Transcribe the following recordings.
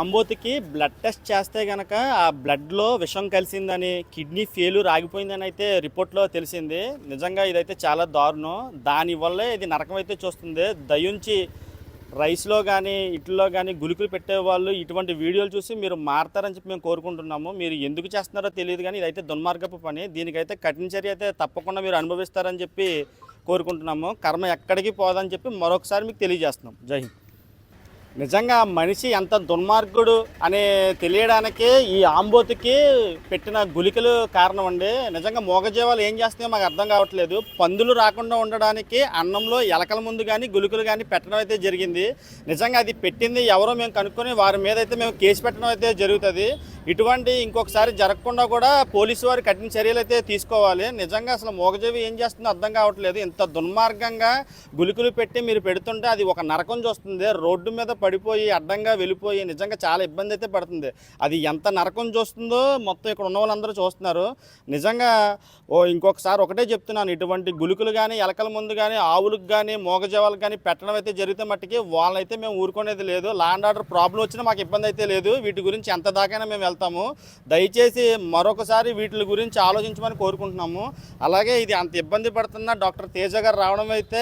అంబోతికి blood test చేస్తే గనక ఆ బ్లడ్లో విషం కలిసిందని, కిడ్నీ ఫెయిల్యూర్ ఆగిపోయిందని అయితే రిపోర్ట్లో తెలిసింది. నిజంగా ఇదైతే చాలా దారుణం. దానివల్లే ఇది నరకం అయితే చూస్తుంది. దయించి రైస్లో కానీ ఇట్లో కానీ గుళికలు పెట్టేవాళ్ళు ఇటువంటి వీడియోలు చూసి మీరు మారతారని చెప్పి మేము కోరుకుంటున్నాము. మీరు ఎందుకు చేస్తున్నారో తెలియదు కానీ ఇదైతే దుర్మార్గపు పని. దీనికైతే కఠిన చర్య అయితే తప్పకుండా మీరు అనుభవిస్తారని చెప్పి కోరుకుంటున్నాము. కర్మ ఎక్కడికి పోదని చెప్పి మరొకసారి మీకు తెలియజేస్తున్నాం. జై హింద్. నిజంగా మనిషి ఎంత దుర్మార్గుడు అని తెలియడానికే ఈ ఆంబోతికి పెట్టిన గుళికలు కారణం అండి. నిజంగా మూగజీవాలు ఏం చేస్తున్నాయో మాకు అర్థం కావట్లేదు. పందులు రాకుండా ఉండడానికి అన్నంలో ఎలకల ముందు కానీ గుళికలు కానీ పెట్టడం అయితే జరిగింది. నిజంగా అది పెట్టింది ఎవరో మేము కనుక్కొని వారి మీద అయితే మేము కేసు పెట్టడం అయితే జరుగుతుంది. ఇటువంటి ఇంకొకసారి జరగకుండా కూడా పోలీసు వారు కఠిన చర్యలు అయితే తీసుకోవాలి. నిజంగా అసలు మూగజీవి ఏం చేస్తుందో అర్థం కావట్లేదు. ఇంత దుర్మార్గంగా గుళికలు పెట్టి మీరు పెడుతుంటే అది ఒక నరకం చూస్తుంది. రోడ్డు మీద పడిపోయి అడ్డంగా వెళ్ళిపోయి నిజంగా చాలా ఇబ్బంది అయితే పడుతుంది. అది ఎంత నరకం చూస్తుందో మొత్తం ఇక్కడ ఉన్న వాళ్ళందరూ చూస్తున్నారు. నిజంగా ఇంకొకసారి ఒకటే చెప్తున్నాను, ఇటువంటి గుళికలు కానీ ఎలకల ముందు కానీ ఆవులకు కానీ మూగజీవాలకు కానీ పెట్టడం అయితే జరిగితే మట్టుకి వాళ్ళైతే మేము ఊరుకునేది లేదు. లా అండ్ ఆర్డర్ ప్రాబ్లం వచ్చినా మాకు ఇబ్బంది అయితే లేదు. వీటి గురించి ఎంత దాకైనా మేము వెళ్తాము. దయచేసి మరొకసారి వీటి గురించి ఆలోచించమని కోరుకుంటున్నాము. అలాగే ఇది అంత ఇబ్బంది పడుతున్న డాక్టర్ తేజ గారు రావడం అయితే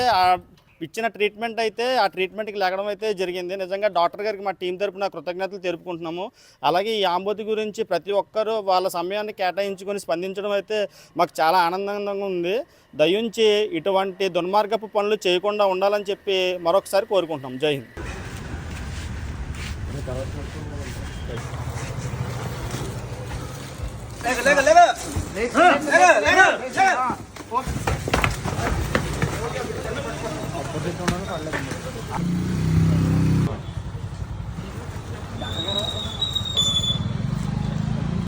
ఇచ్చిన ట్రీట్మెంట్ అయితే ఆ ట్రీట్మెంట్కి లేగడం అయితే జరిగింది. నిజంగా డాక్టర్ గారికి మా టీం తరపున కృతజ్ఞతలు తెలుపుకుంటున్నాము. అలాగే ఈ ఆంబోతి గురించి ప్రతి ఒక్కరూ వాళ్ళ సమయాన్ని కేటాయించుకొని స్పందించడం అయితే మాకు చాలా ఆనందంగా ఉంది. దయించి ఇటువంటి దుర్మార్గపు పనులు చేయకుండా ఉండాలని చెప్పి మరొకసారి కోరుకుంటున్నాం. జై హింద్. పర్లేదు.